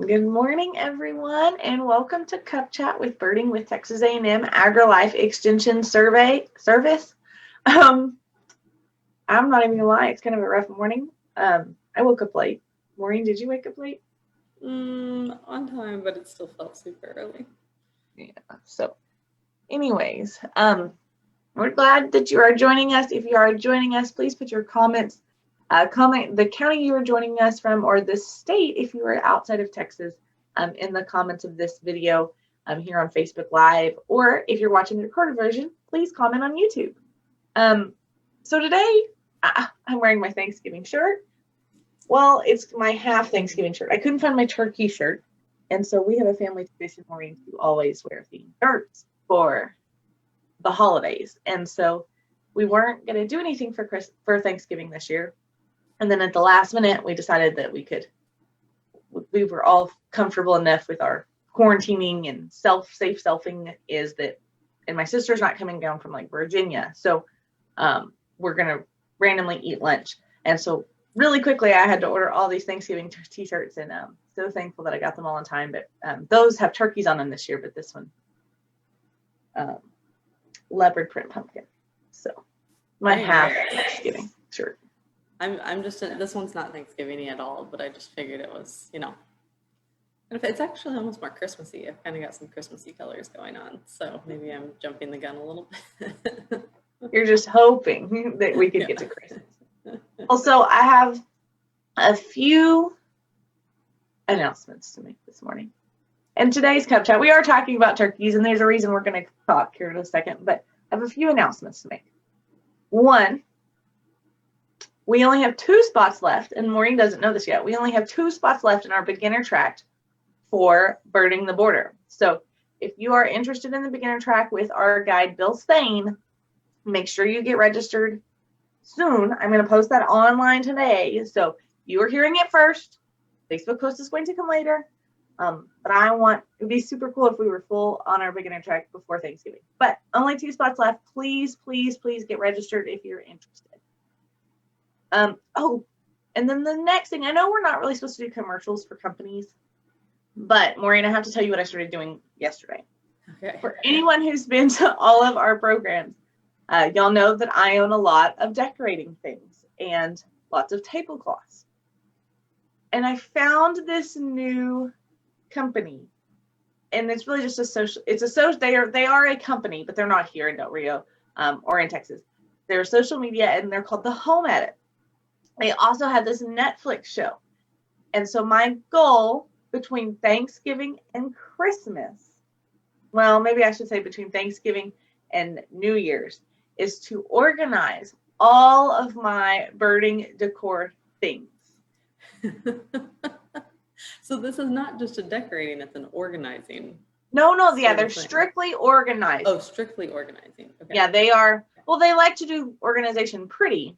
Good morning, everyone, and welcome to Cup Chat with Birding with Texas A&M AgriLife Extension Service. I'm not even gonna lie, it's kind of a rough morning. I woke up late. Maureen, did you wake up late? On time, but it still felt super early. Yeah. So, anyways, we're glad that you are joining us. If you are joining us, please put your comments. Comment the county you are joining us from or the state if you are outside of Texas in the comments of this video here on Facebook Live, or if you're watching the recorded version, please comment on YouTube. So today I'm wearing my Thanksgiving shirt. Well, it's my half Thanksgiving shirt. I couldn't find my turkey shirt, and so we have a family tradition, Maureen, to always wear themed shirts for the holidays, and so we weren't going to do anything for Thanksgiving this year. And then at the last minute, we decided that we were all comfortable enough with our quarantining and safe selfing and my sister's not coming down from like Virginia. So we're going to randomly eat lunch. And so really quickly, I had to order all these Thanksgiving t-shirts, and so thankful that I got them all in time. But those have turkeys on them this year, but this one, leopard print pumpkin. So my half Thanksgiving shirt. I'm just, this one's not Thanksgiving at all, but I just figured it was, and it's actually almost more Christmassy. I've kind of got some Christmassy colors going on, so maybe I'm jumping the gun a little bit. You're just hoping that we could get to Christmas. Also, I have a few announcements to make this morning. In today's Cup Chat, we are talking about turkeys, and there's a reason we're going to talk here in a second, but I have a few announcements to make. One, we only have 2 spots left, and Maureen doesn't know this yet. We only have 2 spots left in our beginner track for Birding the Border. So if you are interested in the beginner track with our guide, Bill Spain, make sure you get registered soon. I'm going to post that online today. So you are hearing it first. Facebook post is going to come later. But it would be super cool if we were full on our beginner track before Thanksgiving. But only 2 spots left. Please, please, please get registered if you're interested. And then the next thing, I know we're not really supposed to do commercials for companies, but Maureen, I have to tell you what I started doing yesterday. Okay. For anyone who's been to all of our programs, y'all know that I own a lot of decorating things and lots of tablecloths. And I found this new company, and it's really just they are a company, but they're not here in Del Rio or in Texas. They're social media, and they're called The Home Edit. They also have this Netflix show. And so my goal between Thanksgiving and Christmas, well, maybe I should say between Thanksgiving and New Year's, is to organize all of my birding decor things. So this is not just a decorating, it's an organizing. No, yeah, they're strictly organized. Oh, strictly organizing. Okay. Yeah, they are. Well, they like to do organization pretty.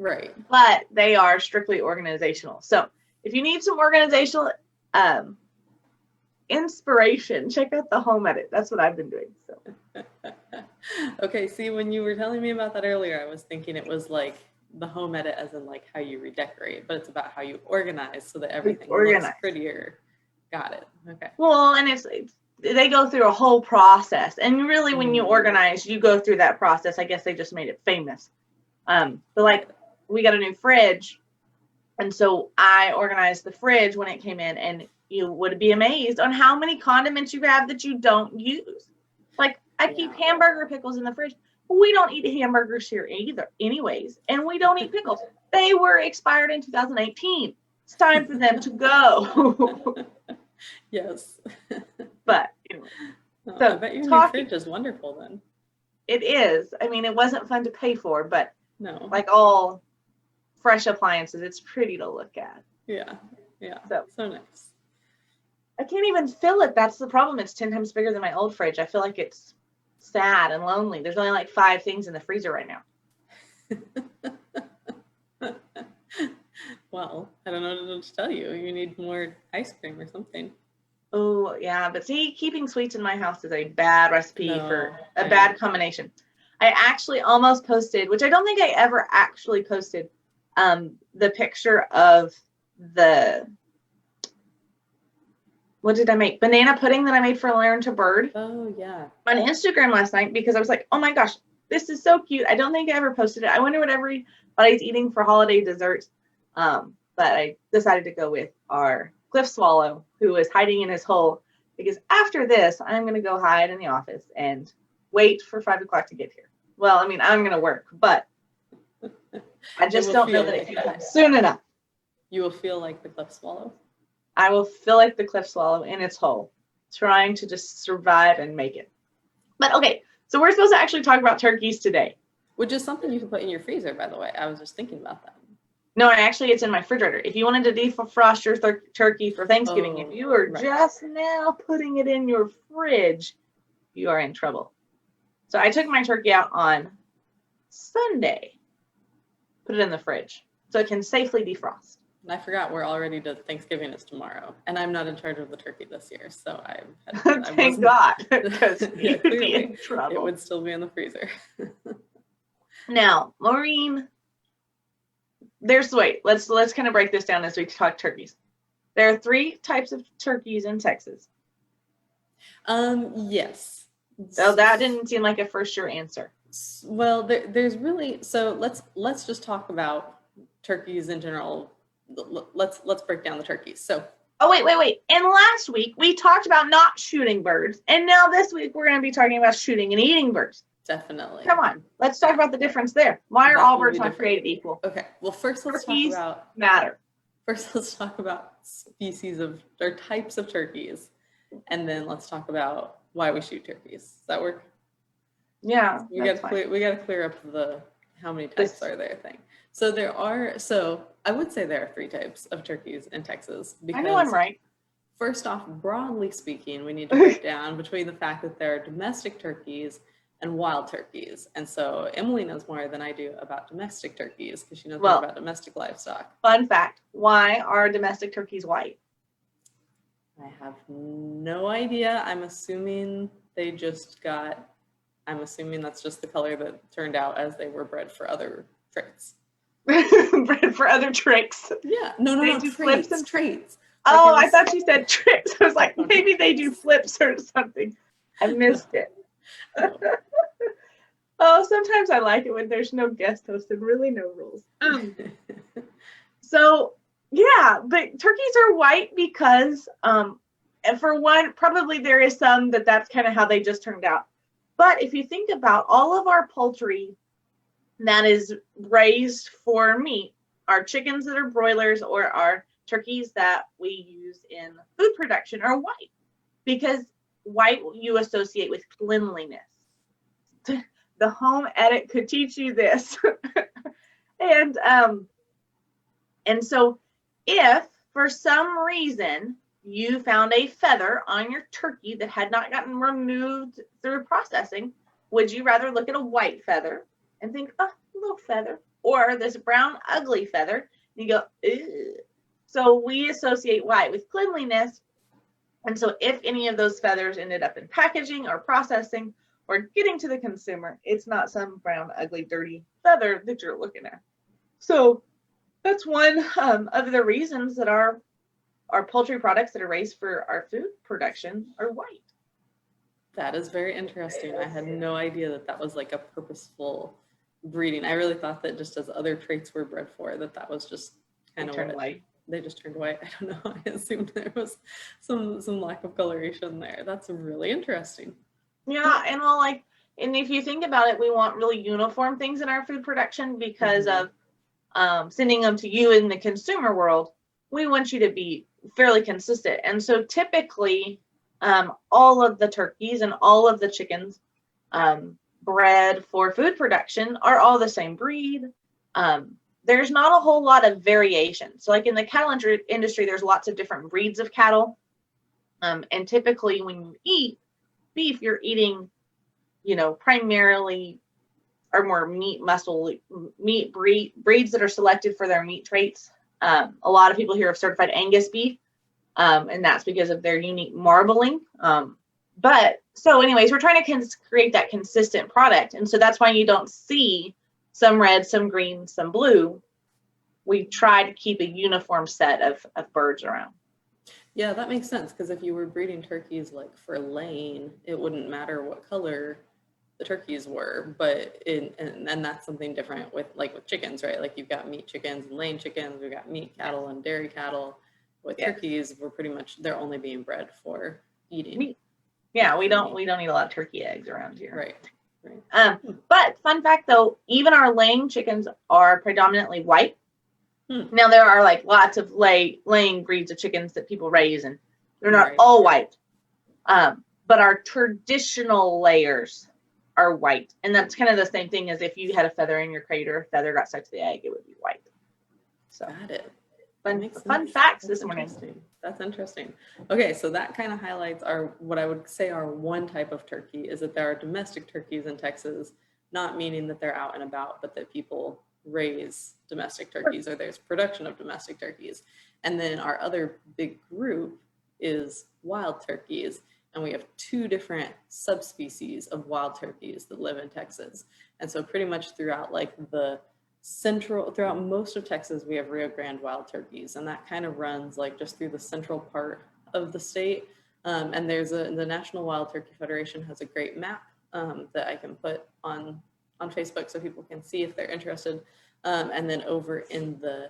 Right. But they are strictly organizational. So if you need some organizational inspiration, check out The Home Edit. That's what I've been doing. So. Okay, see, when you were telling me about that earlier, I was thinking it was like the home edit as in like how you redecorate, but it's about how you organize so that everything looks prettier. Got it. Okay. Well, and they go through a whole process. And really when you organize, you go through that process. I guess they just made it famous. But like, we got a new fridge, and so I organized the fridge when it came in, and you would be amazed on how many condiments you have that you don't use. Like, I keep hamburger pickles in the fridge. We don't eat hamburgers here either anyways, and we don't eat pickles. They were expired in 2018. It's time for them to go. Yes. But anyway. So I bet your new fridge is wonderful then. It is. I mean, it wasn't fun to pay for, but no, like all fresh appliances, it's pretty to look at. Yeah. So nice. I can't even fill it. That's the problem. It's 10 times bigger than my old fridge. I feel like it's sad and lonely. There's only like 5 things in the freezer right now. Well, I don't know what to tell you. You need more ice cream or something. Oh, yeah. But see, keeping sweets in my house is a bad recipe for a bad combination. I actually almost posted, which I don't think I ever actually posted, the picture of the what did I make? Banana pudding that I made for Learn to Bird Oh, yeah. on Instagram last night because I was like, oh my gosh, this is so cute. I don't think I ever posted it. I wonder what everybody's eating for holiday desserts. But I decided to go with our cliff swallow who is hiding in his hole because after this, I'm going to go hide in the office and wait for 5 o'clock to get here. Well, I mean, I'm going to work, but I just don't know that it can come soon enough. You will feel like the cliff swallow. I will feel like the cliff swallow in its hole, trying to just survive and make it. But okay, so we're supposed to actually talk about turkeys today. Which is something you can put in your freezer, by the way. I was just thinking about that. No, actually, it's in my refrigerator. If you wanted to defrost your turkey for Thanksgiving, if you are just now putting it in your fridge, you are in trouble. So I took my turkey out on Sunday, put it in the fridge so it can safely defrost. And I forgot we're already to Thanksgiving is tomorrow, and I'm not in charge of the turkey this year, so Thank God, because you'd be in trouble. It would still be in the freezer. Now, Maureen, let's kind of break this down as we talk turkeys. There are 3 types of turkeys in Texas. Yes. So that didn't seem like a for sure answer. Well, there's really, so let's just talk about turkeys in general. Let's break down the turkeys. So wait. And last week we talked about not shooting birds, and now this week we're going to be talking about shooting and eating birds. Definitely. Come on, let's talk about the difference there. Why are all birds not created equal? Okay. Well, first let's talk about matter. First, let's talk about species or types of turkeys, and then let's talk about why we shoot turkeys. Does that work? Yeah. We got to clear up the how many types are there thing. So I would say there are 3 types of turkeys in Texas. I know I'm right. First off, broadly speaking, we need to break down between the fact that there are domestic turkeys and wild turkeys. And so Emily knows more than I do about domestic turkeys because she knows more about domestic livestock. Fun fact, why are domestic turkeys white? I have no idea. I'm assuming that's just the color that turned out as they were bred for other traits. Bred for other tricks. Yeah. No, flips and traits. Oh, I thought you said tricks. I was like, maybe they do flips or something. I missed it. Oh, sometimes I like it when there's no guest host and really no rules. So, yeah, but turkeys are white because, and for one, probably there is some that's kind of how they just turned out. But if you think about all of our poultry that is raised for meat, our chickens that are broilers or our turkeys that we use in food production are white, because white you associate with cleanliness. The home edit could teach you this. And so if for some reason you found a feather on your turkey that had not gotten removed through processing, would you rather look at a white feather and think, oh, a little feather, or this brown ugly feather, and you go, ew. So we associate white with cleanliness. And so if any of those feathers ended up in packaging or processing or getting to the consumer, it's not some brown, ugly, dirty feather that you're looking at. So that's one of the reasons that our poultry products that are raised for our food production are white. That is very interesting. I had no idea that was like a purposeful breeding. I really thought that just as other traits were bred for, that was just kind of white. They just turned white. I don't know. I assumed there was some lack of coloration there. That's really interesting. Yeah, and if you think about it, we want really uniform things in our food production because of sending them to you in the consumer world. We want you to be fairly consistent. And so typically, all of the turkeys and all of the chickens bred for food production are all the same breed. There's not a whole lot of variation. So like in the cattle industry, there's lots of different breeds of cattle. And typically when you eat beef, you're eating, primarily or more meat breeds that are selected for their meat traits. A lot of people here have certified Angus beef, and that's because of their unique marbling. But so anyways, we're trying to create that consistent product. And so that's why you don't see some red, some green, some blue. We try to keep a uniform set of birds around. Yeah, that makes sense, because if you were breeding turkeys like for laying, it wouldn't matter what color the turkeys were, but and that's something different with chickens, right? Like you've got meat chickens and laying chickens, we've got meat cattle and dairy cattle. With turkeys, we're pretty much, they're only being bred for eating. Yeah, we don't eat a lot of turkey eggs around here. Right. But fun fact though, even our laying chickens are predominantly white. Now there are like lots of laying breeds of chickens that people raise, and they're not all white. But our traditional layers are white, and that's kind of the same thing as if you had a feather in your crate or a feather got stuck to the egg, it would be white. So got it. Fun facts this morning. That's interesting. Okay, so that kind of highlights what I would say are one type of turkey, is that there are domestic turkeys in Texas, not meaning that they're out and about, but that people raise domestic turkeys, or there's production of domestic turkeys. And then our other big group is wild turkeys. And we have two different subspecies of wild turkeys that live in Texas. And so pretty much throughout throughout most of Texas, we have Rio Grande wild turkeys, and that kind of runs just through the central part of the state. And the National Wild Turkey Federation has a great map that I can put on Facebook so people can see if they're interested. And then over in the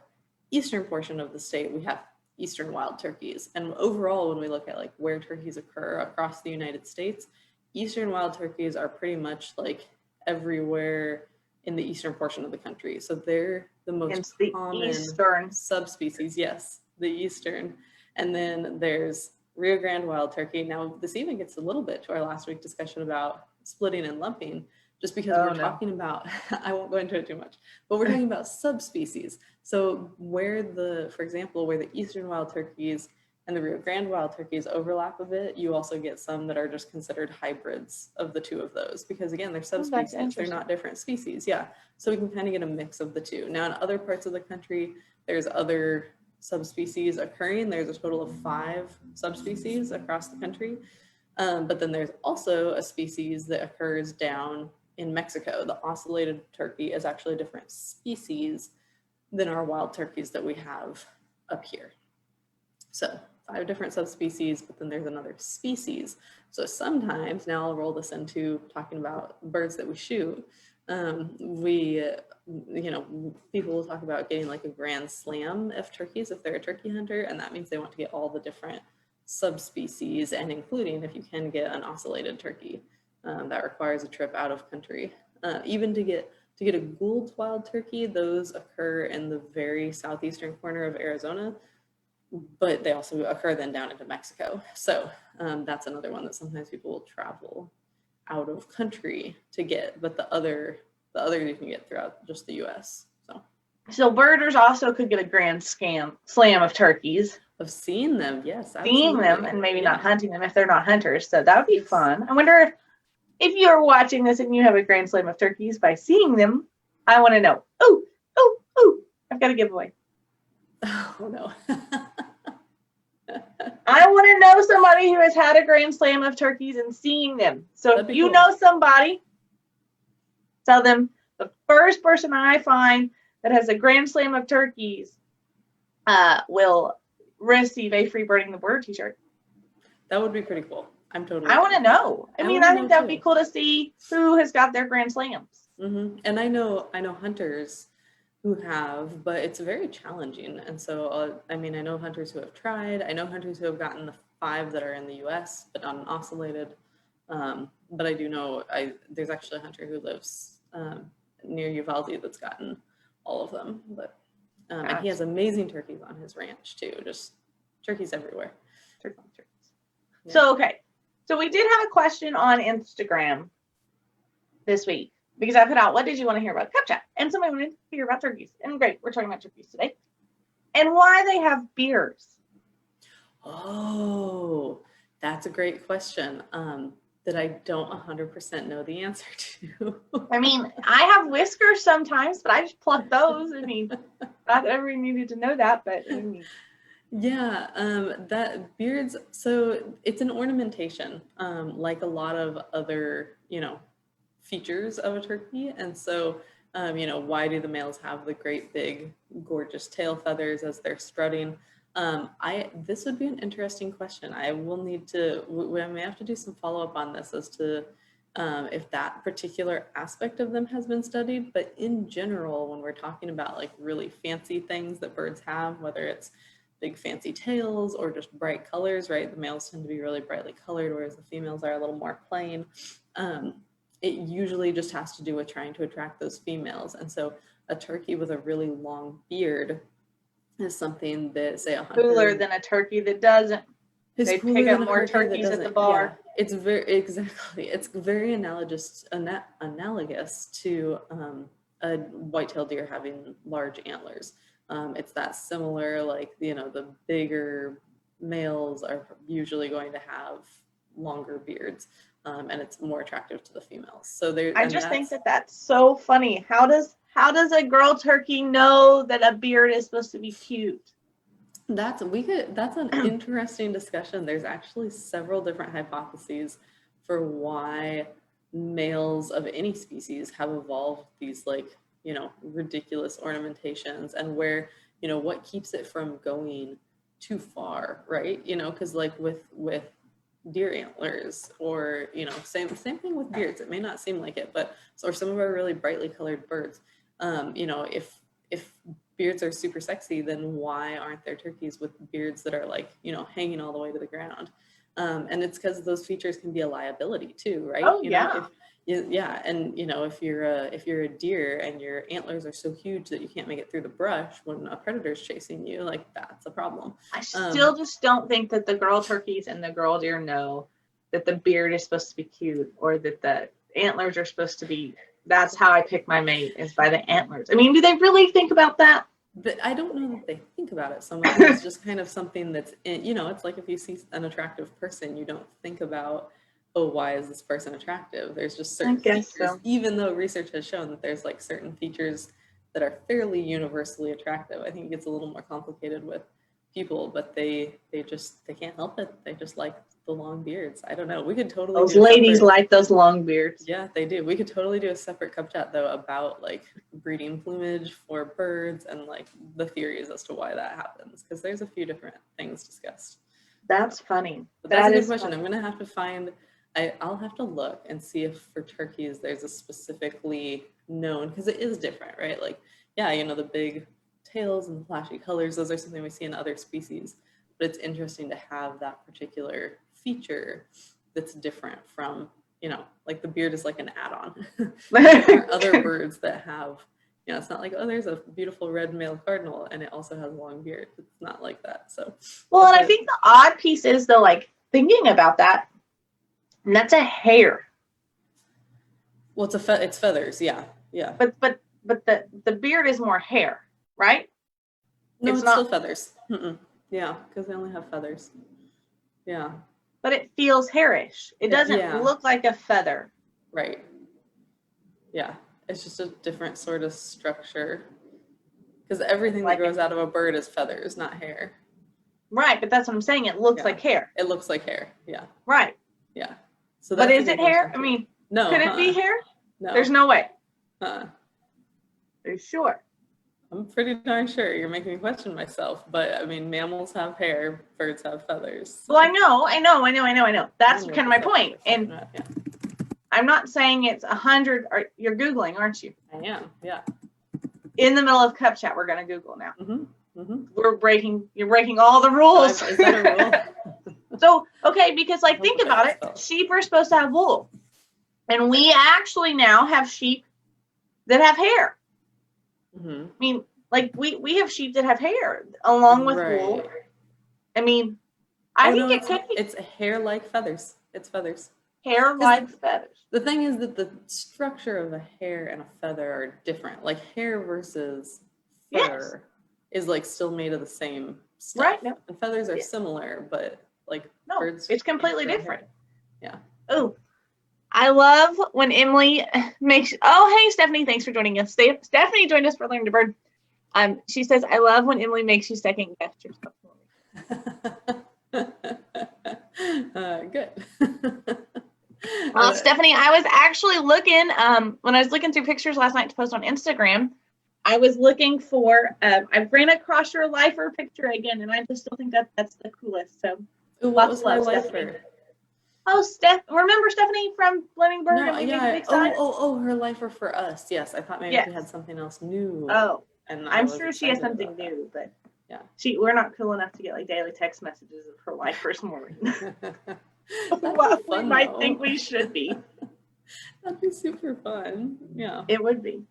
eastern portion of the state, we have eastern wild turkeys. And overall, when we look at where turkeys occur across the United States, eastern wild turkeys are pretty much everywhere in the eastern portion of the country. So they're the most common eastern subspecies. Yes, the eastern. And then there's Rio Grande wild turkey. Now, this even gets a little bit to our last week discussion about splitting and lumping, just because we're talking about, I won't go into it too much, but we're talking about subspecies. So for example, where the eastern wild turkeys and the Rio Grande wild turkeys overlap a bit, you also get some that are just considered hybrids of the two of those, because again, they're subspecies, they're not different species. Yeah, so we can kind of get a mix of the two. Now, in other parts of the country, there's other subspecies occurring. There's a total of 5 subspecies across the country. But then there's also a species that occurs down in Mexico. The ocellated turkey is actually a different species than our wild turkeys that we have up here. So 5 different subspecies, but then there's another species. So sometimes, now I'll roll this into talking about birds that we shoot. People will talk about getting a grand slam of turkeys if they're a turkey hunter, and that means they want to get all the different subspecies, and including, if you can get an ocellated turkey, that requires a trip out of country. Even to get a Gould's wild turkey, those occur in the very southeastern corner of Arizona, but they also occur then down into Mexico. So that's another one that sometimes people will travel out of country to get, but the other you can get throughout just the US. So birders also could get a grand slam of turkeys. Of seeing them, yes. Absolutely. Seeing them and maybe not hunting them if they're not hunters. So that would be fun. I wonder if you're watching this and you have a grand slam of turkeys by seeing them, I want to know. Oh, I've got a giveaway. Oh no. I want to know somebody who has had a grand slam of turkeys and seeing them. So if you know somebody, tell them the first person I find that has a grand slam of turkeys will receive a free Birding the Bird t-shirt. That would be pretty cool. I want to know. I think that would be cool to see who has got their grand slams. Mm-hmm. And I know hunters who have, but it's very challenging. And so, I know hunters who have tried. I know hunters who have gotten the 5 that are in the US, but not an ocellated. But I do know there's actually a hunter who lives near Uvalde that's gotten all of them. But and he has amazing turkeys on his ranch too. Just turkeys everywhere. Turkeys. Yeah. So, okay. So we did have a question on Instagram this week because I put out, what did you want to hear about Cup Chat? And somebody wanted to hear about turkeys. And great, we're talking about turkeys today. And why they have beards. Oh, that's a great question that I don't 100% know the answer to. I have whiskers sometimes, but I just pluck those. Not that everyone needed to know that, but Yeah, that beards, so it's an ornamentation, like a lot of other, features of a turkey. And so, why do the males have the great big gorgeous tail feathers as they're strutting? This would be an interesting question. I will need to, we may have to do some follow-up on this as to if that particular aspect of them has been studied. But in general, when we're talking about like really fancy things that birds have, whether it's big fancy tails or just bright colors, right? The males tend to be really brightly colored, whereas the females are a little more plain. It usually just has to do with trying to attract those females. And so a turkey with a really long beard is something that, say, a hunter, cooler than a turkey that doesn't. is They cooler pick up than a more turkey that turkeys at the doesn't. bar. Yeah, it's very analogous to a white-tailed deer having large antlers. It's that similar, like, the bigger males are usually going to have longer beards, and it's more attractive to the females. So I just think that that's so funny. How does a girl turkey know that a beard is supposed to be cute? That's an interesting discussion. There's actually several different hypotheses for why males of any species have evolved these, like, ridiculous ornamentations, and where, what keeps it from going too far, right? Because like with deer antlers, or same thing with beards. It may not seem like it, but or some of our really brightly colored birds, if beards are super sexy, then why aren't there turkeys with beards that are like, hanging all the way to the ground? And it's because those features can be a liability too, right? Oh, yeah. Yeah, and if you're a deer and your antlers are so huge that you can't make it through the brush when a predator's chasing you, like, that's a problem. I still just don't think that the girl turkeys and the girl deer know that the beard is supposed to be cute, or that the antlers are supposed to be. That's how I pick my mate, is by the antlers. I mean, do they really think about that? But I don't know that they think about it so much. It's just kind of something that's it's like if you see an attractive person, you don't think about, oh, why is this person attractive? There's just certain features, so. Even though research has shown that there's like certain features that are fairly universally attractive. I think it gets a little more complicated with people, but they can't help it. They just like the long beards. I don't know. We could totally Those ladies like those long beards. Yeah, they do. We could totally do a separate cup chat though about like breeding plumage for birds and like the theories as to why that happens, because there's a few different things discussed. That's funny. But that's a good question. Funny. I'm gonna have to find. I'll have to look and see if for turkeys there's a specifically known, because it is different, right? Like, yeah, the big tails and the flashy colors, those are something we see in other species. But it's interesting to have that particular feature that's different from, like the beard is like an add-on. There are other birds that have, it's not like, oh, there's a beautiful red male cardinal and it also has a long beard. It's not like that. So, well, and I think the odd piece is though, like thinking about that, and that's a hair. Well, it's feathers, yeah. But the beard is more hair, right? No, it's still feathers. Yeah, because they only have feathers. Yeah. But it feels hairish. It doesn't look like a feather. Right. Yeah. It's just a different sort of structure. Because everything that grows out of a bird is feathers, not hair. Right, but that's what I'm saying. It looks like hair. It looks like hair, yeah. Right. Yeah. So but is it hair? I mean, no. Could it be hair? No. There's no way. Are you sure? I'm pretty darn sure. You're making me question myself. But I mean, mammals have hair, birds have feathers. Well, I know. That's kind of my point. And I'm not saying it's 100. You're Googling, aren't you? I am, yeah. In the middle of Cup Chat, we're going to Google now. Mm-hmm. You're breaking all the rules. Is that a rule? So, okay, because like, think about it. Sheep are supposed to have wool. And we actually now have sheep that have hair. Mm-hmm. I mean, like we have sheep that have hair along with wool. I mean, I think it could be. It's hair like feathers. It's feathers. Hair like feathers. The thing is that the structure of a hair and a feather are different. Like hair versus fur is like still made of the same stuff. Right. No. And feathers are similar, but like birds. It's completely different. Yeah. Oh. I love when Emily makes. Oh, hey, Stephanie, thanks for joining us. Stephanie joined us for Learn to Bird. She says, I love when Emily makes you second guess yourself. Good. Well, Stephanie, I was actually looking when I was looking through pictures last night to post on Instagram. I was looking for, I ran across your lifer picture again, and I just still think that that's the coolest. So Ooh, what lots was of love, her Stephanie. lifer? Oh, remember Stephanie from Blenningbird No, and We Make a yeah. Big Sign? Her lifer for us. Yes, I thought maybe Yes. she had something else new. Oh, And I I'm was sure she has excited something about that. new, but Yeah. we're not cool enough to get like daily text messages of her lifers more. That'd Well, be we fun might though. think we should be. That'd be super fun. Yeah. It would be.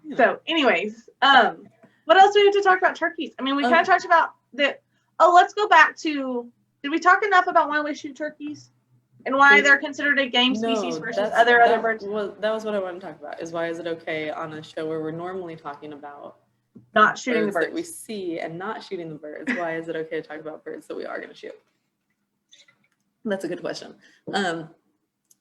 Yeah. So, anyways, what else do we have to talk about turkeys? I mean, we kind of talked about the. Oh, let's go back to. Did we talk enough about why we shoot turkeys and why they're considered a game species versus other birds? That was what I wanted to talk about. Is why is it okay on a show where we're normally talking about not shooting the birds that we see and not shooting the birds? Why is it okay to talk about birds that we are going to shoot? That's a good question.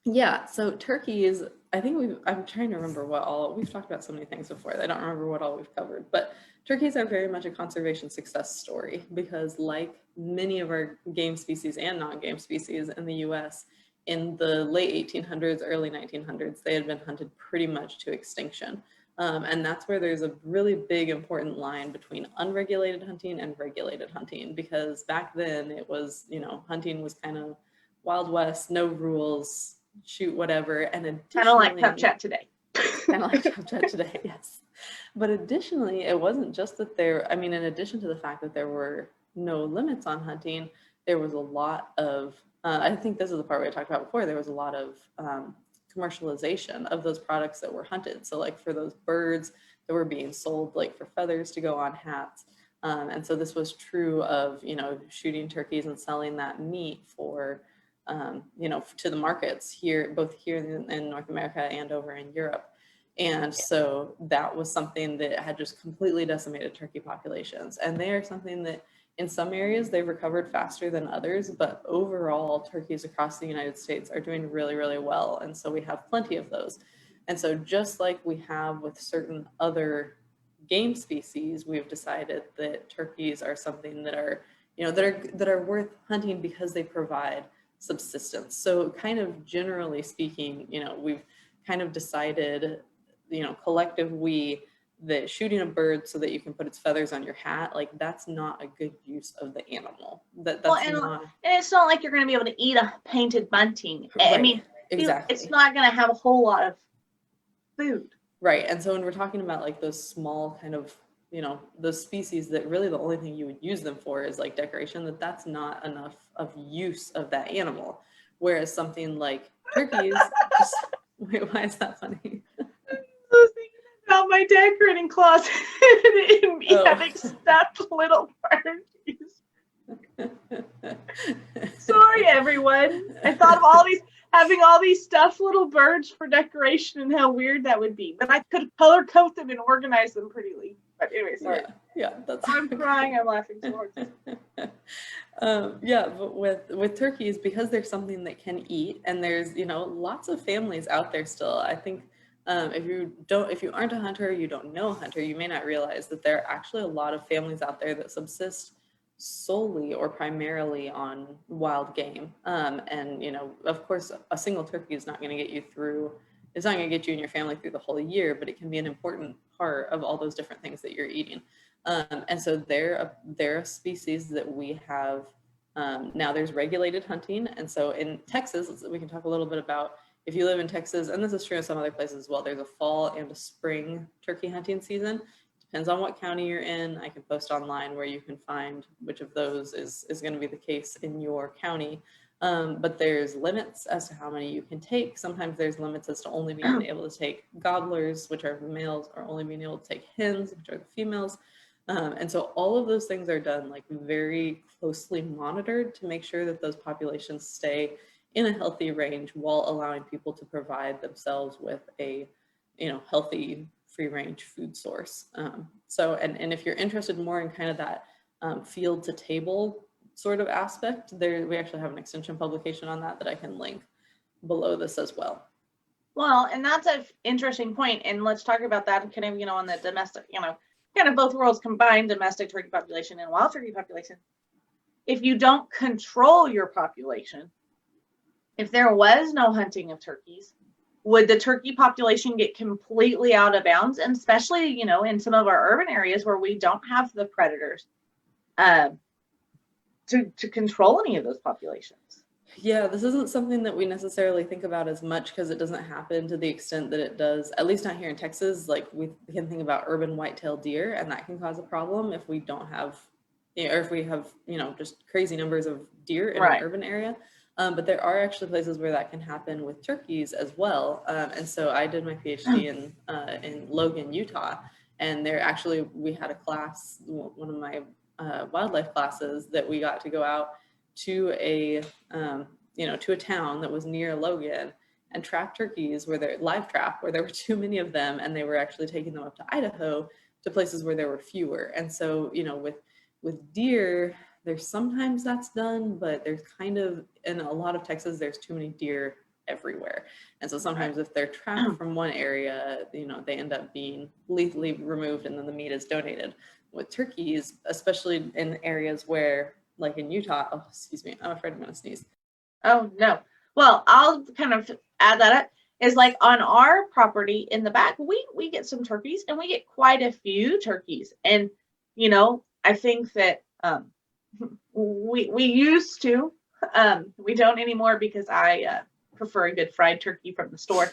Yeah, so turkeys, I think I'm trying to remember we've talked about so many things before. I don't remember what all we've covered, but turkeys are very much a conservation success story because like many of our game species and non-game species in the US, in the late 1800s, early 1900s, they had been hunted pretty much to extinction. And that's where there's a really big important line between unregulated hunting and regulated hunting, because back then it was, hunting was kind of Wild West, no rules, shoot whatever. And additionally, kind of like Tough Chat today. Kind of like Tough Chat today, yes. But additionally, it wasn't just that in addition to the fact that there were no limits on hunting, there was a lot of, I think this is the part we talked about before, there was a lot of commercialization of those products that were hunted. So like for those birds that were being sold, like for feathers to go on hats. And so this was true of, shooting turkeys and selling that meat for, to the markets here, both here in North America and over in Europe. And so that was something that had just completely decimated turkey populations. And they are something that in some areas they've recovered faster than others, but overall turkeys across the United States are doing really, really well. And so we have plenty of those. And so just like we have with certain other game species, we've decided that turkeys are something that are, that are worth hunting because they provide subsistence. So kind of generally speaking, we've kind of decided, collective we, that shooting a bird so that you can put its feathers on your hat, like that's not a good use of the animal. And it's not like you're going to be able to eat a painted bunting. Right, I mean, exactly. It's not going to have a whole lot of food. Right. And so when we're talking about like those small kind of, those species that really the only thing you would use them for is like decoration, that's not enough of use of that animal. Whereas something like turkeys, wait, why is that funny? About my decorating closet and me having stuffed little birds. Sorry, everyone. I thought of having all these stuffed little birds for decoration and how weird that would be. But I could color code them and organize them prettily. But anyway, sorry. Yeah, that's. I'm crying. I'm laughing so hard. But with turkeys, because there's something that can eat, and there's lots of families out there still. I think if you aren't a hunter, you don't know a hunter, you may not realize that there are actually a lot of families out there that subsist solely or primarily on wild game. And of course, a single turkey is not going to get you through. It's not going to get you and your family through the whole year, but it can be an important part of all those different things that you're eating. And so they're a species that we have. Now there's regulated hunting. And so in Texas, we can talk a little bit about, if you live in Texas, and this is true in some other places as well, there's a fall and a spring turkey hunting season. Depends on what county you're in. I can post online where you can find which of those is going to be the case in your county. But there's limits as to how many you can take. Sometimes there's limits as to only being able to take gobblers, which are the males, or only being able to take hens, which are the females. And so all of those things are done like very closely monitored to make sure that those populations stay in a healthy range while allowing people to provide themselves with a, healthy free range food source. And if you're interested more in kind of that field to table sort of aspect, we actually have an extension publication on that I can link below this as well. Well, and that's an interesting point. And let's talk about that kind of, on the domestic, kind of both worlds combined, domestic turkey population and wild turkey population. If you don't control your population, if there was no hunting of turkeys, would the turkey population get completely out of bounds? And especially, you know, in some of our urban areas where we don't have the predators to control any of those populations. Yeah, this isn't something that we necessarily think about as much because it doesn't happen to the extent that it does, at least not here in Texas. Like we can think about urban white-tailed deer, and that can cause a problem if we don't have, you know, or if we have, you know, just crazy numbers of deer in an urban area. But there are actually places where that can happen with turkeys as well. And so I did my PhD in Logan, Utah, and there actually we had a class, one of my wildlife classes, that we got to go out to a you know, to a town that was near Logan and trap turkeys where they're live trap, where there were too many of them, and they were actually taking them up to Idaho to places where there were fewer. And so, you know, with deer, there's sometimes that's done, but there's kind of, in a lot of Texas, there's too many deer everywhere. And so sometimes if they're trapped from one area, you know, they end up being lethally removed and then the meat is donated. With turkeys, especially in areas where, like in Utah, oh, excuse me, I'm afraid I'm going to sneeze. Oh, no. Well, I'll kind of add that up. Is like on our property in the back, we get some turkeys, and we get quite a few turkeys. And, you know, I think that we used to, we don't anymore because I prefer a good fried turkey from the store.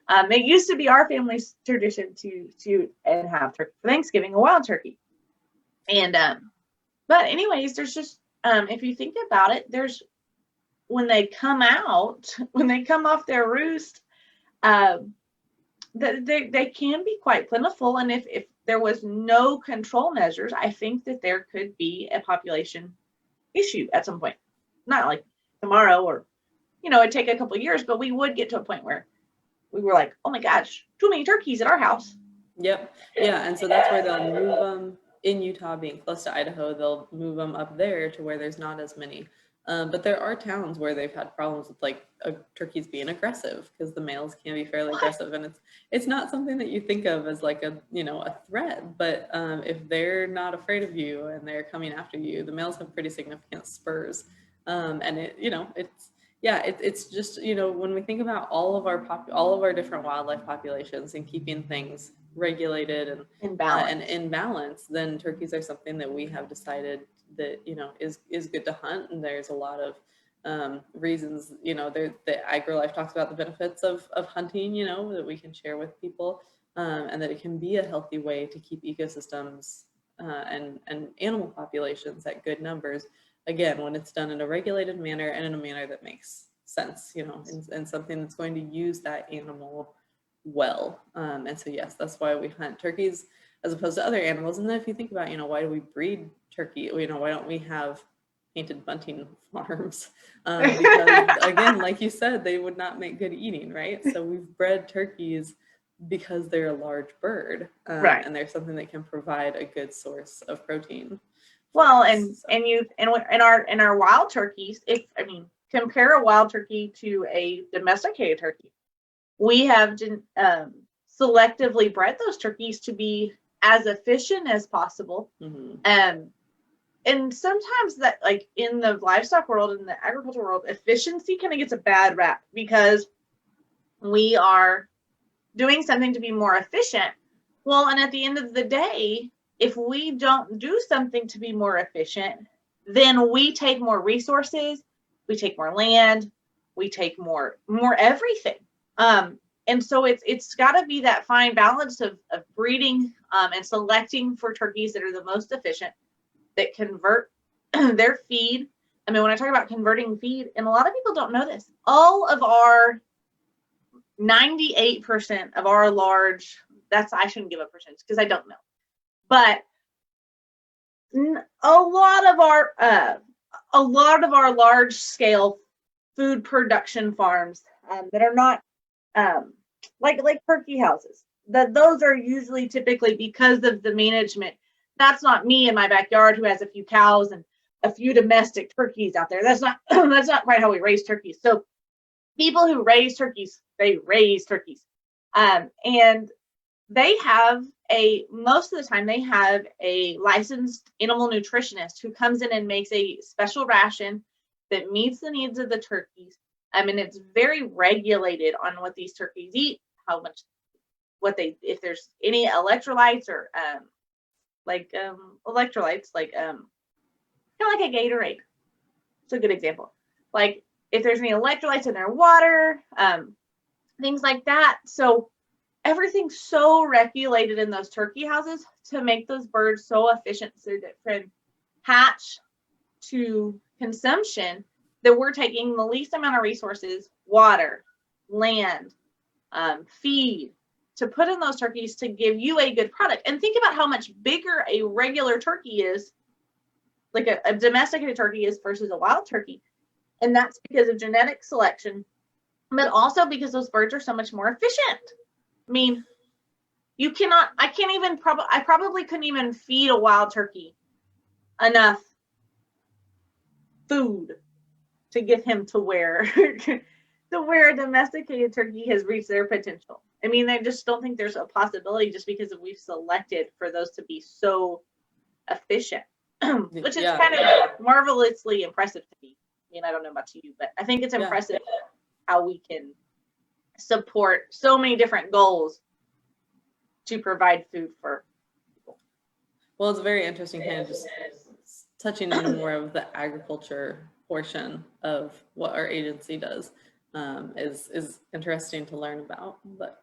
It used to be our family's tradition to and have turkey for Thanksgiving, a wild turkey. And but anyways, there's just if you think about it, there's when they come off their roost, they can be quite plentiful. And if there was no control measures, I think that there could be a population issue at some point. Not like tomorrow, or, you know, it'd take a couple of years, but we would get to a point where we were like, oh my gosh, too many turkeys at our house. Yep. Yeah. And so that's where they'll move them. In Utah, being close to Idaho, they'll move them up there to where there's not as many. But there are towns where they've had problems with like turkeys being aggressive, because the males can be fairly aggressive, and it's not something that you think of as like a, you know, a threat. But if they're not afraid of you and they're coming after you, the males have pretty significant spurs, and it, you know, it's just, you know, when we think about all of our different wildlife populations and keeping things regulated and in balance, then turkeys are something that we have decided that, you know, is good to hunt. And there's a lot of reasons, you know, the AgriLife talks about the benefits of hunting, you know, that we can share with people, and that it can be a healthy way to keep ecosystems and animal populations at good numbers. Again, when it's done in a regulated manner and in a manner that makes sense, you know, and something that's going to use that animal well. And so, yes, that's why we hunt turkeys as opposed to other animals. And then if you think about, you know, why do we breed turkey? You know, why don't we have painted bunting farms? Because again, like you said, they would not make good eating, right? So we've bred turkeys because they're a large bird, Right. And they're something that can provide a good source of protein. Well, and our wild turkeys, compare a wild turkey to a domesticated turkey. We have selectively bred those turkeys to be as efficient as possible. Mm-hmm. And sometimes that, like in the livestock world, in the agricultural world, efficiency kind of gets a bad rap because we are doing something to be more efficient. Well, and at the end of the day, if we don't do something to be more efficient, then we take more resources, we take more land, we take more everything. And so it's got to be that fine balance of breeding and selecting for turkeys that are the most efficient, that convert their feed. I mean, when I talk about converting feed, and a lot of people don't know this, all of our 98% of our large, I shouldn't give a percentage because I don't know, but a lot of our large scale food production farms that are not like turkey houses, those are usually typically, because of the management. That's not me in my backyard who has a few cows and a few domestic turkeys out there. That's not quite how we raise turkeys. So people who raise turkeys, they raise turkeys. And they have most of the time they have a licensed animal nutritionist who comes in and makes a special ration that meets the needs of the turkeys. I mean, it's very regulated on what these turkeys eat, how much, if there's any electrolytes or electrolytes, kind of like a Gatorade. It's a good example. Like if there's any electrolytes in their water, things like that. So everything's so regulated in those turkey houses to make those birds so efficient so that from hatch to consumption that we're taking the least amount of resources, water, land, feed, to put in those turkeys to give you a good product. And think about how much bigger a regular turkey is, like a domesticated turkey is versus a wild turkey. And that's because of genetic selection, but also because those birds are so much more efficient. I mean, I probably couldn't even feed a wild turkey enough food to get him to where a domesticated turkey has reached their potential. I mean, I just don't think there's a possibility just because we've selected for those to be so efficient, which is kind of marvelously impressive to me. I mean, I don't know about you, but I think it's impressive how we can support so many different goals to provide food for people. Well, it's very interesting, kind of just touching on more of the agriculture portion of what our agency does. Is interesting to learn about. But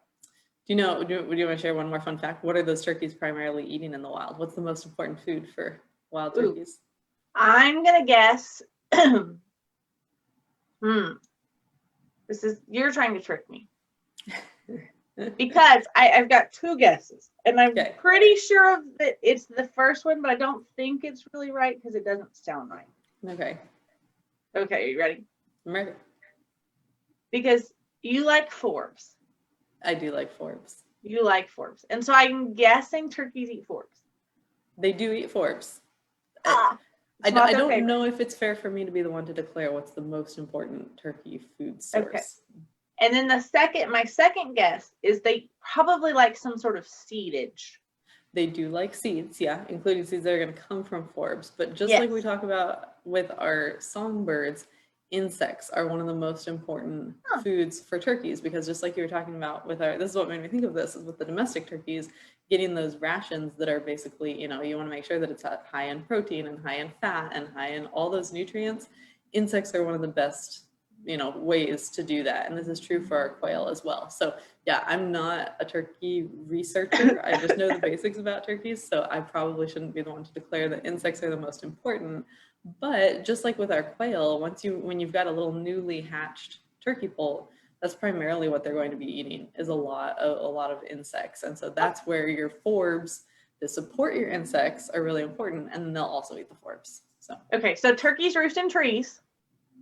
do you want to share one more fun fact? What are those turkeys primarily eating in the wild? What's the most important food for wild turkeys? I'm gonna guess. You're trying to trick me. Because I've got two guesses, and I'm pretty sure that it's the first one, but I don't think it's really right because it doesn't sound right. Okay. Okay, are you ready? I'm ready. Because you like forbs. I do like forbs. You like forbs. And so I'm guessing turkeys eat forbs. They do eat forbs. I don't know if it's fair for me to be the one to declare what's the most important turkey food source. Okay. And then my second guess is they probably like some sort of seedage. They do like seeds, including seeds that are going to come from forbs. But just like we talk about with our songbirds, insects are one of the most important foods for turkeys, because just like you were talking about with this is what made me think of this, is with the domestic turkeys, getting those rations that are basically, you want to make sure that it's high in protein and high in fat and high in all those nutrients. Insects are one of the best ways to do that. And this is true for our quail as well. So I'm not a turkey researcher. I just know the basics about turkeys. So I probably shouldn't be the one to declare that insects are the most important. But just like with our quail, when you've got a little newly hatched turkey poult, that's primarily what they're going to be eating, is a lot of insects. And so that's where your forbs to support your insects are really important. And then they'll also eat the forbs. So turkeys roost in trees.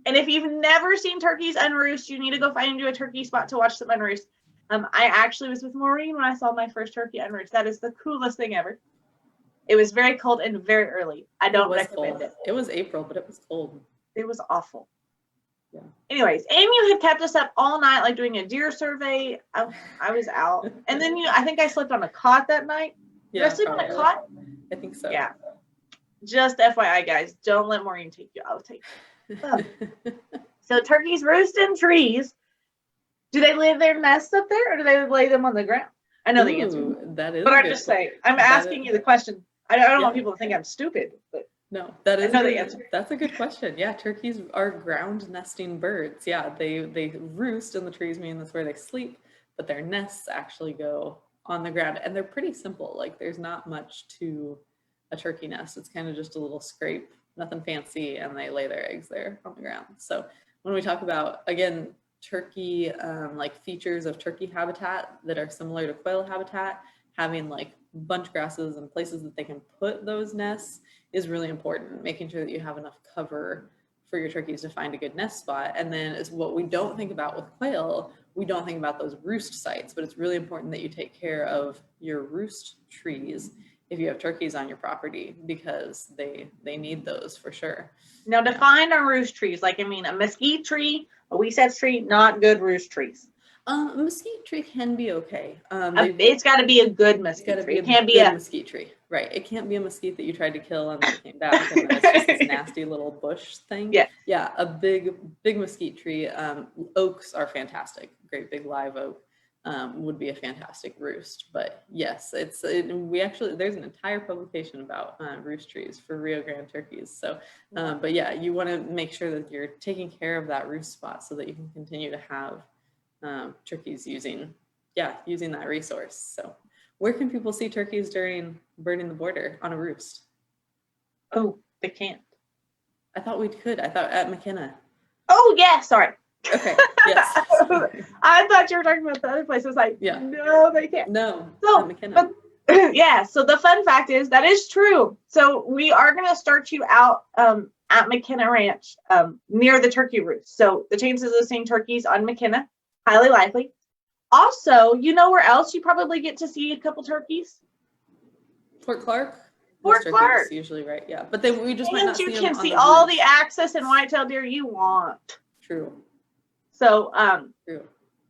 And if you've never seen turkeys unroost, you need to go find you a turkey spot to watch them unroost. I actually was with Maureen when I saw my first turkey unroost. That is the coolest thing ever. It was very cold and very early. I don't recommend it. It was April, but it was cold. It was awful. Yeah. Anyways, Amy had kept us up all night, like doing a deer survey. I was out. And then I think I slept on a cot that night. Did I sleep on a cot? I think so. Yeah. Just FYI, guys, don't let Maureen take you. I'll take you. So turkeys roost in trees. Do they lay their nests up there, or do they lay them on the ground? I know the answer. That is. But I'm just saying, I'm asking you the question. I don't want people to think I'm stupid, but no, that is the answer. That's a good question. Yeah, turkeys are ground nesting birds. Yeah, they roost in the trees, meaning that's where they sleep, but their nests actually go on the ground, and they're pretty simple. Like, there's not much to a turkey nest. It's kind of just a little scrape, nothing fancy, and they lay their eggs there on the ground. So when we talk about, again, turkey, like features of turkey habitat that are similar to quail habitat, having like bunch grasses and places that they can put those nests is really important. Making sure that you have enough cover for your turkeys to find a good nest spot. And then is what we don't think about with quail, we don't think about those roost sites, but it's really important that you take care of your roost trees if you have turkeys on your property, because they need those for sure. Now define a roost trees. Like, I mean, a mesquite tree, a weeset's tree, not good roost trees. Mesquite tree can be okay. It's got to be a good mesquite tree. It can't be a mesquite tree, Right. It can't be a mesquite that you tried to kill and then came back and then it's just this nasty little bush thing. Yeah. Yeah, a big mesquite tree. Oaks are fantastic. Great big live oak would be a fantastic roost. But yes, we actually, there's an entire publication about roost trees for Rio Grande turkeys. So, but yeah, you want to make sure that you're taking care of that roost spot so that you can continue to have turkeys using that resource. So where can people see turkeys during Burning the Border on a roost? Oh, they can't. I thought we could. I thought at McKenna. Oh, yeah. Sorry. Okay. Yes. I thought you were talking about the other place. I was like, yeah. No, they can't. No. So, at McKenna. But, yeah. So the fun fact is that is true. So we are going to start you out at McKenna Ranch near the turkey roost. So the chances of seeing turkeys on McKenna, highly likely. Also, you know where else you probably get to see a couple turkeys? Fort Clark. Fort Clark. Usually right. Yeah. But then we just might And not you see can them on see the all roost. the access and whitetail deer you want. True. So, True.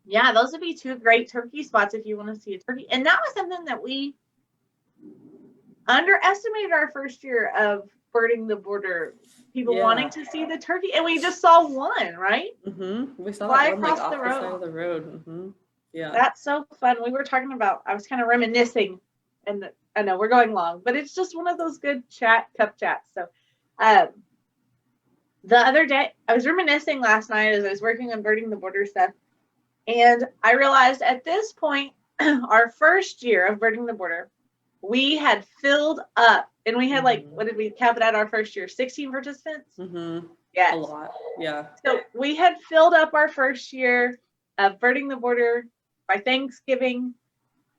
yeah, those would be two great turkey spots if you want to see a turkey. And that was something that we underestimated our first year of Birding the Border. People wanting to see the turkey, and we just saw one, right? Mm-hmm. We saw Fly that one like across off the the road. side of the road. Mm-hmm. Yeah. That's so fun. We were talking about, I was kind of reminiscing, and I know we're going long, but it's just one of those good cup chats. So, the other day, I was reminiscing last night as I was working on Birding the Border stuff, and I realized at this point, our first year of Birding the Border, we had filled up, and we had what did we cap it at our first year? 16 participants? Mm-hmm. Yes. A lot. Yeah. So we had filled up our first year of Birding the Border by Thanksgiving,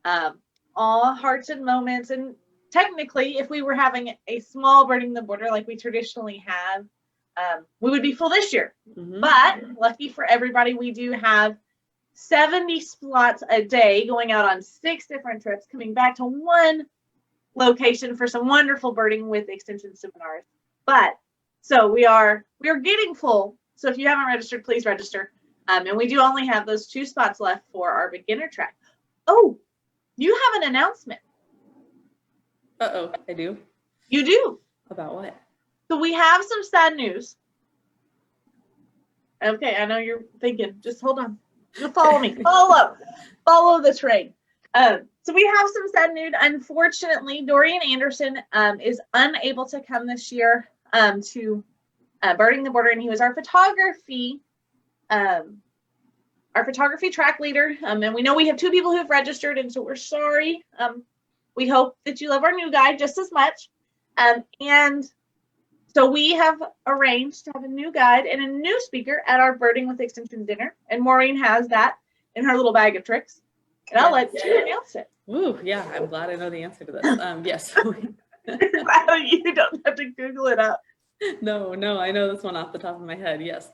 all hearts and moments. And technically, if we were having a small Birding the Border like we traditionally have, we would be full this year. Mm-hmm. But lucky for everybody, we do have 70 slots a day going out on 6 different trips, coming back to one location for some wonderful birding with extension seminars. But so we are getting full. So if you haven't registered, please register. And we do only have those 2 spots left for our beginner track. Oh, you have an announcement. Uh-oh, I do? You do. About what? So we have some sad news. Okay, I know you're thinking, just hold on. You'll follow me. Follow the train. So we have some sad news. Unfortunately, Dorian Anderson is unable to come this year to Birding the Border, and he was our photography track leader. And we know we have 2 people who have registered, and so we're sorry. We hope that you love our new guide just as much. And so we have arranged to have a new guide and a new speaker at our Birding with Extension dinner. And Maureen has that in her little bag of tricks. And I'll let you announce it. Ooh, yeah, I'm glad I know the answer to this. Yes. You don't have to Google it up. No, I know this one off the top of my head. Yes.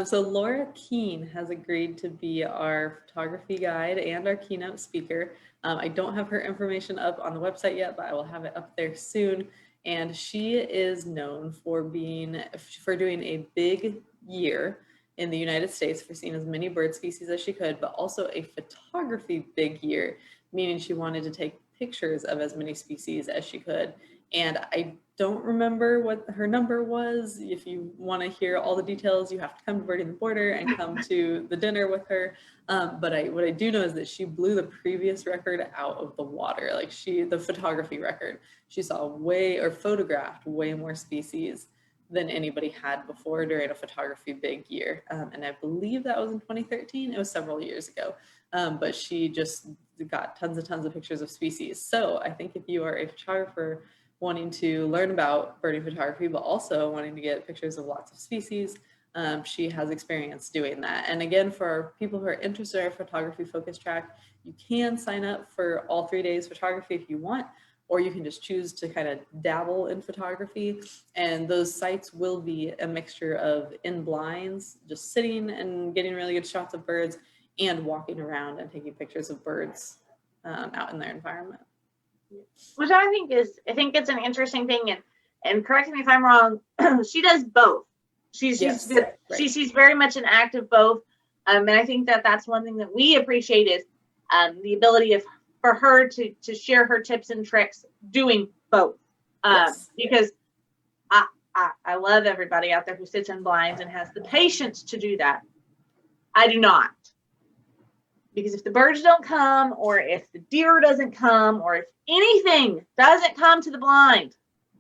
So Laura Keene has agreed to be our photography guide and our keynote speaker. I don't have her information up on the website yet, but I will have it up there soon. And she is known for doing a big year in the United States for seeing as many bird species as she could, but also a photography big year, meaning she wanted to take pictures of as many species as she could. And I don't remember what her number was. If you want to hear all the details, you have to come to Birding the Border and come to the dinner with her. But what I do know is that she blew the previous record out of the water. Like the photography record, she photographed way more species than anybody had before during a photography big year. And I believe that was in 2013. It was several years ago. But she just got tons of pictures of species. So I think if you are a photographer wanting to learn about birding photography, but also wanting to get pictures of lots of species, she has experience doing that. And again, for people who are interested in our photography focus track, you can sign up for all 3 days photography if you want, or you can just choose to kind of dabble in photography. And those sites will be a mixture of in blinds, just sitting and getting really good shots of birds, and walking around and taking pictures of birds out in their environment. Which I think it's an interesting thing, and correct me if I'm wrong, she does both. She's very much an active both, and I think that's one thing that we appreciate is the ability for her to share her tips and tricks doing both. Yes. Because I love everybody out there who sits in blinds and has the patience to do that. I do not. Because if the birds don't come, or if the deer doesn't come, or if anything doesn't come to the blind,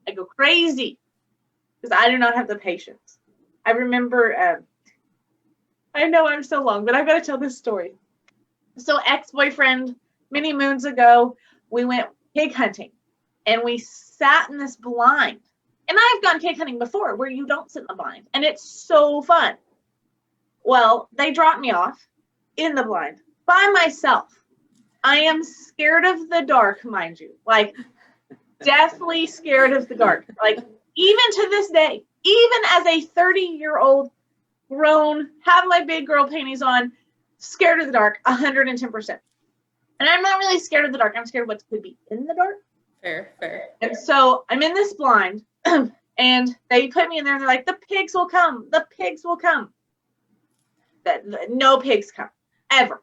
I go crazy because I do not have the patience. I remember, I know I'm so long, but I've got to tell this story. So ex-boyfriend, many moons ago, we went pig hunting and we sat in this blind. And I've gone pig hunting before where you don't sit in the blind and it's so fun. Well, they dropped me off in the blind by myself. I am scared of the dark, mind you. Like, deathly scared of the dark. Like, even to this day, even as a 30-year-old grown, have my big girl panties on, scared of the dark, 110%. And I'm not really scared of the dark. I'm scared of what could be in the dark. Fair. And so I'm in this blind, and they put me in there, and they're like, the pigs will come. The pigs will come. No pigs come, ever.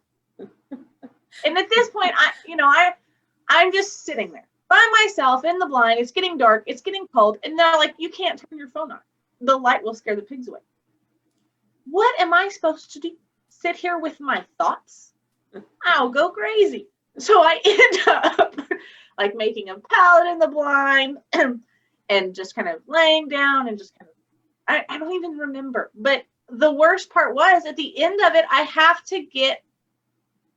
And at this point, I'm just sitting there by myself in the blind. It's getting dark. It's getting cold. And they're like, you can't turn your phone on. The light will scare the pigs away. What am I supposed to do? Sit here with my thoughts? I'll go crazy. So I end up like making a pallet in the blind and just kind of laying down and just kind of, I don't even remember. But the worst part was at the end of it, I have to get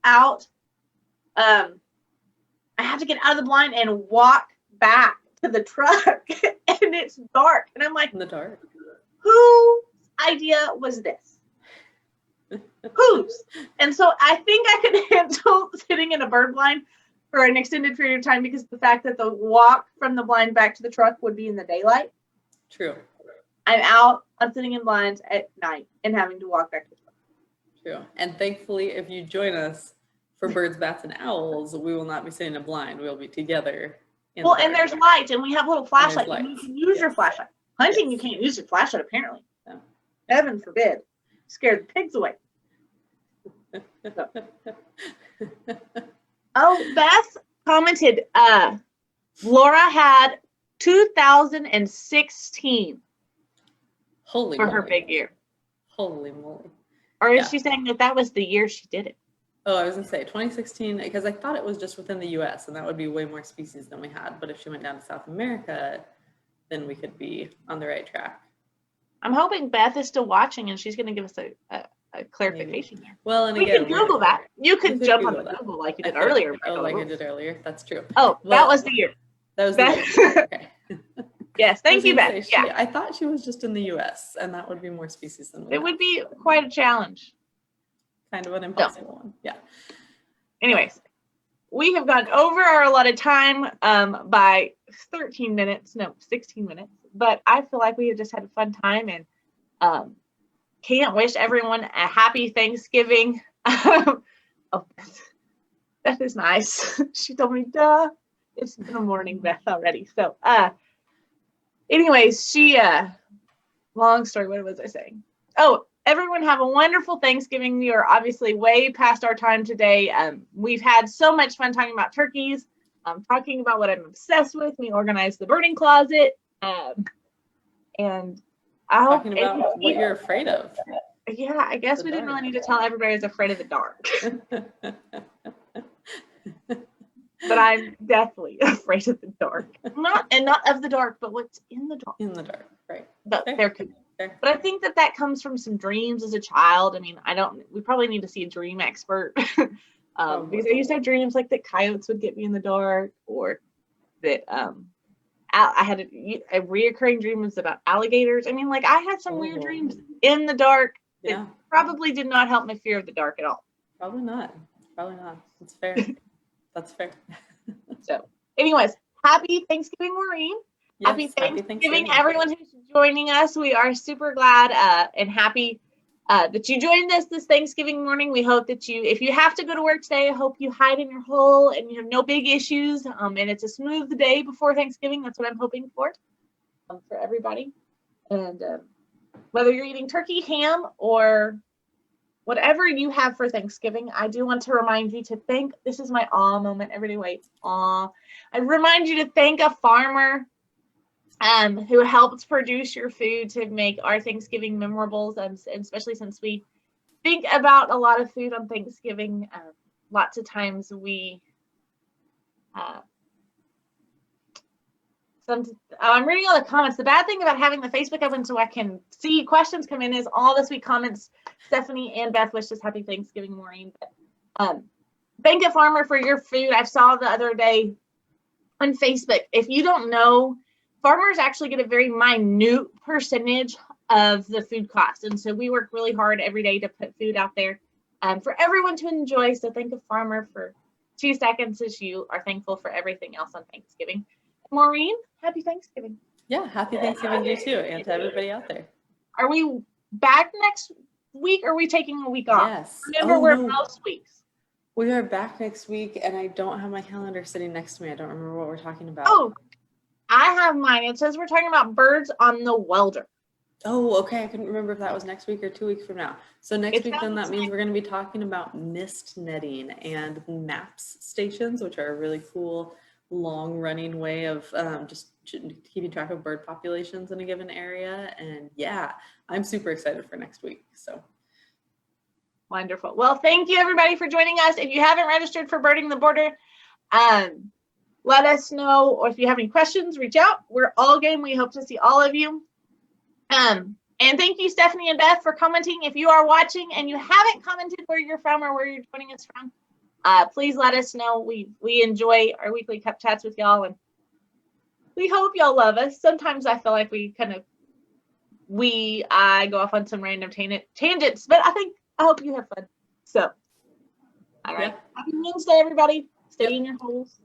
out. I have to get out of the blind and walk back to the truck and it's dark. And I'm like, In the dark. whose idea was this? Whose? And so I think I could handle sitting in a bird blind for an extended period of time because the fact that the walk from the blind back to the truck would be in the daylight. True. I'm sitting in blinds at night and having to walk back to the truck. True. And thankfully, if you join us for birds, bats, and owls, we will not be sitting in a blind. We'll be together. Well, and there's lights, and we have little flashlights. And you can use your flashlight. Hunting, you can't use your flashlight, apparently. No. Heaven forbid. Scare the pigs away. So. Oh, Beth commented, Laura had 2016 Holy for moly. her big year. Holy moly. Or is she saying that was the year she did it? Oh, I was going to say 2016, because I thought it was just within the US, and that would be way more species than we had. But if she went down to South America, then we could be on the right track. I'm hoping Beth is still watching and she's going to give us a clarification there. Well, and we again, can Google that. You could jump Google on that. Google like you did earlier. Oh, like I did earlier. That's true. Oh, well, that was the year. That was Beth. the year. Okay. Yes, thank you, Beth. Yeah. I thought she was just in the US, and that would be more species than we It would be quite a challenge. Kind of an impossible one. Yeah. Anyways, we have gone over our allotted time by 16 minutes. But I feel like we have just had a fun time and can't wish everyone a happy Thanksgiving. Oh, that is nice. She told me, duh, it's in the morning, Beth, already. So, anyways, long story, what was I saying? Oh, everyone have a wonderful Thanksgiving. We are obviously way past our time today. We've had so much fun talking about turkeys, talking about what I'm obsessed with. We organized the birding closet, and I hope talking about what you're afraid of. Yeah, I guess we didn't really need to tell everybody who's afraid of the dark. But I'm definitely afraid of the dark. Not of the dark, but what's in the dark. In the dark, right. But there could be. But I think that comes from some dreams as a child. I mean, we probably need to see a dream expert. Because I used to have dreams like that coyotes would get me in the dark, or that I had a reoccurring dream was about alligators. I mean, like I had some weird dreams in the dark that probably did not help my fear of the dark at all. Probably not. It's fair. That's fair. So, anyways, happy Thanksgiving, Maureen. Yes, happy Thanksgiving, everyone who's joining us. We are super glad and happy that you joined us this Thanksgiving morning. We hope that if you have to go to work today, I hope you hide in your hole and you have no big issues. And it's a smooth day before Thanksgiving. That's what I'm hoping for everybody. And whether you're eating turkey, ham, or whatever you have for Thanksgiving, I do want to remind you to thank, this is my aw moment, everybody wait, aw. I remind you to thank a farmer who helped produce your food to make our Thanksgiving memorable, and especially since we think about a lot of food on Thanksgiving. Lots of times we, I'm reading all the comments. The bad thing about having the Facebook open so I can see questions come in is all the sweet comments. Stephanie and Beth wishes happy Thanksgiving, Maureen. But, thank a farmer for your food. I saw the other day on Facebook. If you don't know, farmers actually get a very minute percentage of the food cost. And so we work really hard every day to put food out there for everyone to enjoy. So thank a farmer for 2 seconds as you are thankful for everything else on Thanksgiving. Maureen, happy Thanksgiving. Yeah, happy Thanksgiving to you too, and to everybody out there. Are we back next week, or are we taking a week off? Yes. Remember, we're most weeks. We are back next week, and I don't have my calendar sitting next to me. I don't remember what we're talking about. Oh, I have mine. It says we're talking about birds on the welder. Oh, okay. I couldn't remember if that was next week or 2 weeks from now. So next week, then that means we're going to be talking about mist netting and MAPS stations, which are a really cool long-running way of just keeping track of bird populations in a given area. And yeah, I'm super excited for next week. So wonderful. Well, thank you everybody for joining us. If you haven't registered for Birding the Border, let us know, or if you have any questions, reach out. We're all game. We hope to see all of you. And thank you, Stephanie and Beth, for commenting. If you are watching and you haven't commented where you're from or where you're joining us from, please let us know. We enjoy our weekly cup chats with y'all, and we hope y'all love us. Sometimes I feel like I go off on some random tangents, but I hope you have fun. So, all right. Happy Wednesday, everybody. Stay in your holes.